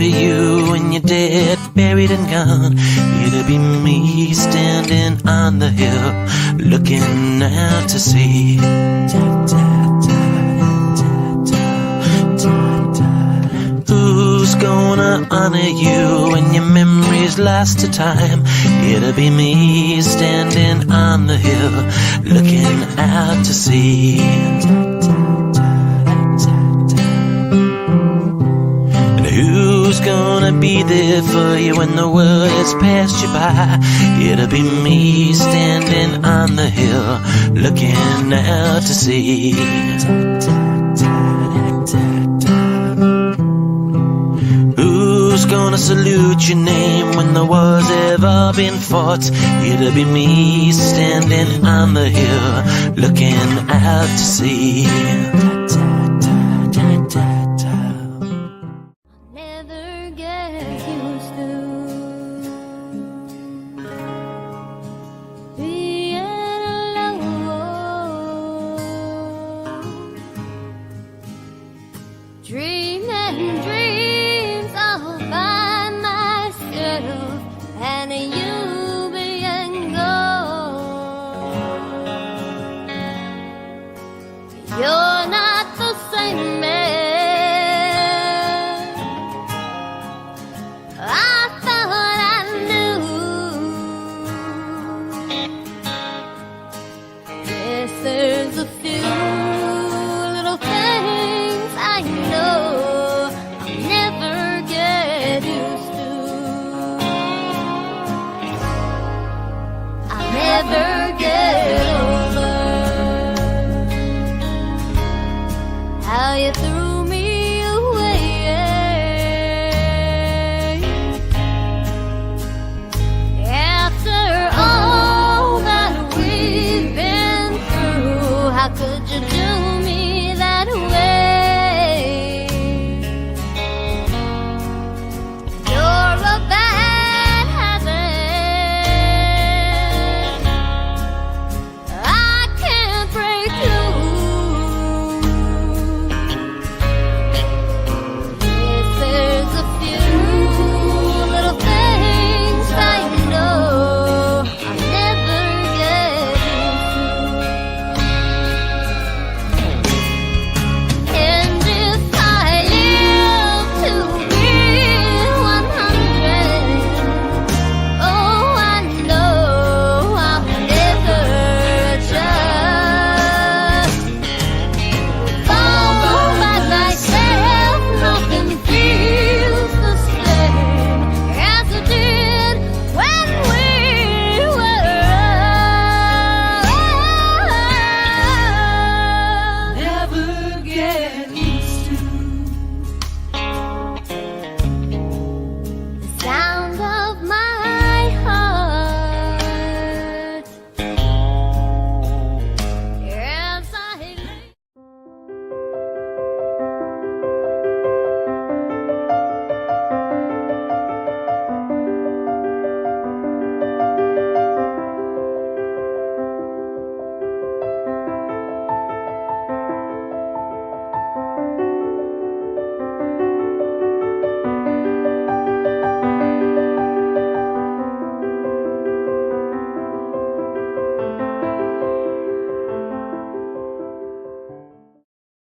remember you when you're dead, buried and gone. It'll be me standing on the hill, looking out to sea. Who's gonna honor you when your memory's lost to time? It'll be me standing on the hill, looking out to sea. And who's gonna be there for you when the world has passed you by? It'll be me standing on the hill, looking out to sea. Who's gonna salute your name when the wars have all been fought? It'll be me standing on the hill, looking out to sea. Never get used to